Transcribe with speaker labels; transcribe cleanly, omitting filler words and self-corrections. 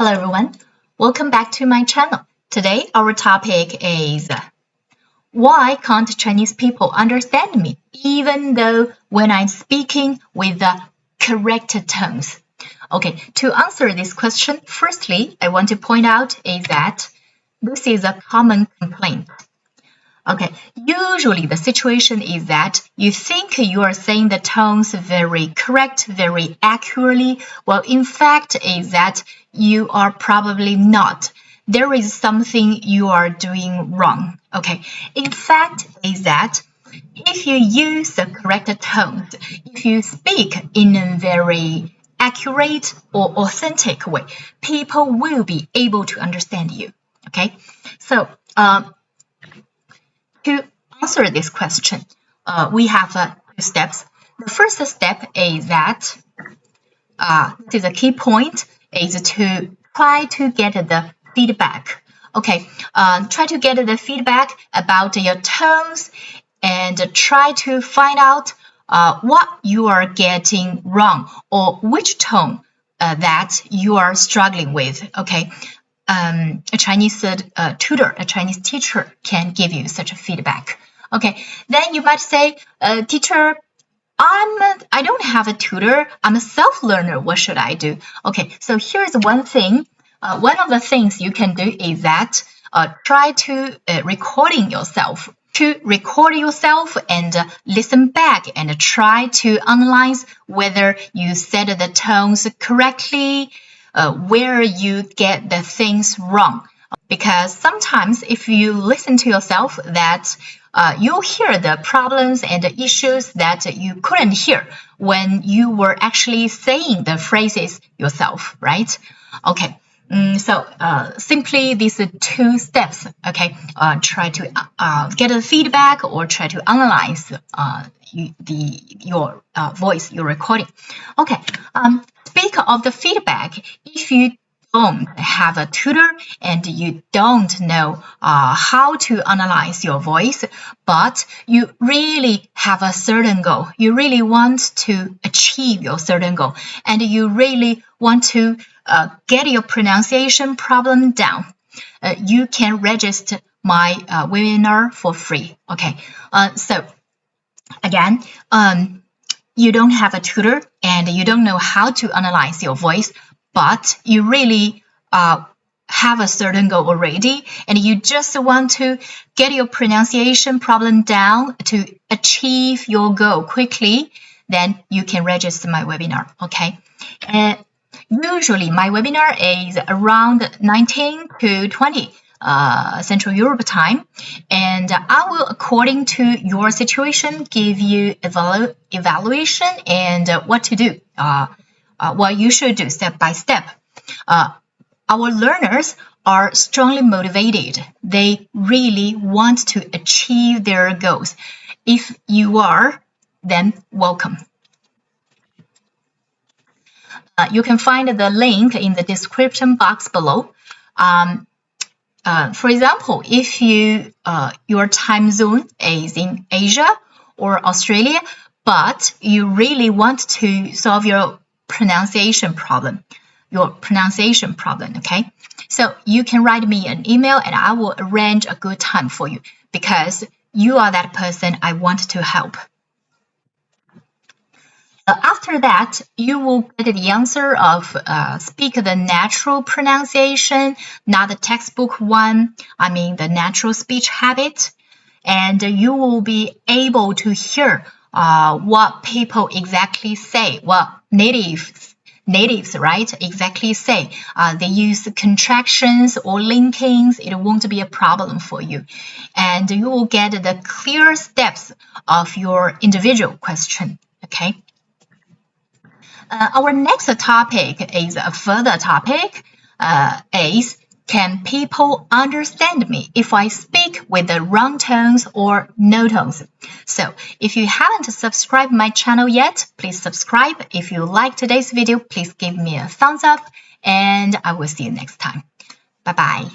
Speaker 1: Hello everyone, welcome back to my channel. Today our topic is why can't Chinese people understand me even though when I'm speaking with the correct tones? Okay, to answer this question, firstly, I want to point out is that this is a common complaint. Okay, usually the situation is that you think you are saying the tones very correct, very accurately. Well, in fact, is that you are probably not. There is something you are doing wrong. Okay, in fact, is that if you use the correct tones, if you speak in a very accurate or authentic way, people will be able to understand you. Okay, so to answer this question, we have two steps. The first step is that this is a key point is to try to get the feedback. Okay, try to get the feedback about your tones and try to find out what you are getting wrong or which tone that you are struggling with. Okay. A Chinese tutor, a Chinese teacher can give you such a feedback. Okay, then you might say, teacher, I don't have a tutor. I'm a self-learner. What should I do? Okay, so here's one thing. One of the things you can do is that try to recording yourself. To record yourself and listen back and try to analyze whether you said the tones correctly, where you get the things wrong. Because sometimes if you listen to yourself, that you'll hear the problems and the issues that you couldn't hear when you were actually saying the phrases yourself, right? Okay. So simply these two steps, okay, try to get the feedback or try to analyze your voice, your recording. Okay, speak of the feedback. If you don't have a tutor and you don't know how to analyze your voice, but you really have a certain goal, you really want to achieve your certain goal, and you really want to get your pronunciation problem down, you can register my webinar for free. Okay, so again, you don't have a tutor and you don't know how to analyze your voice, but you really have a certain goal already, and you just want to get your pronunciation problem down to achieve your goal quickly, then you can register my webinar. Okay, and usually my webinar is around 19 to 20 Central Europe time, and I will, according to your situation, give you evaluation and what to do, what you should do step by step. Our learners are strongly motivated. They really want to achieve their goals. If you are, then welcome. You can find the link in the description box below. For example, if your time zone is in Asia or Australia, but you really want to solve your pronunciation problem, okay? So you can write me an email and I will arrange a good time for you because you are that person I want to help. After that, you will get the answer of speak the natural pronunciation, not the textbook one, I mean the natural speech habit, and you will be able to hear what people exactly say, what natives, right, exactly say. They use contractions or linkings. It won't be a problem for you. And you will get the clear steps of your individual question, okay? Our next topic is a further topic, is can people understand me if I speak with the wrong tones or no tones? So if you haven't subscribed my channel yet, please subscribe. If you like today's video, please give me a thumbs up and I will see you next time. Bye-bye.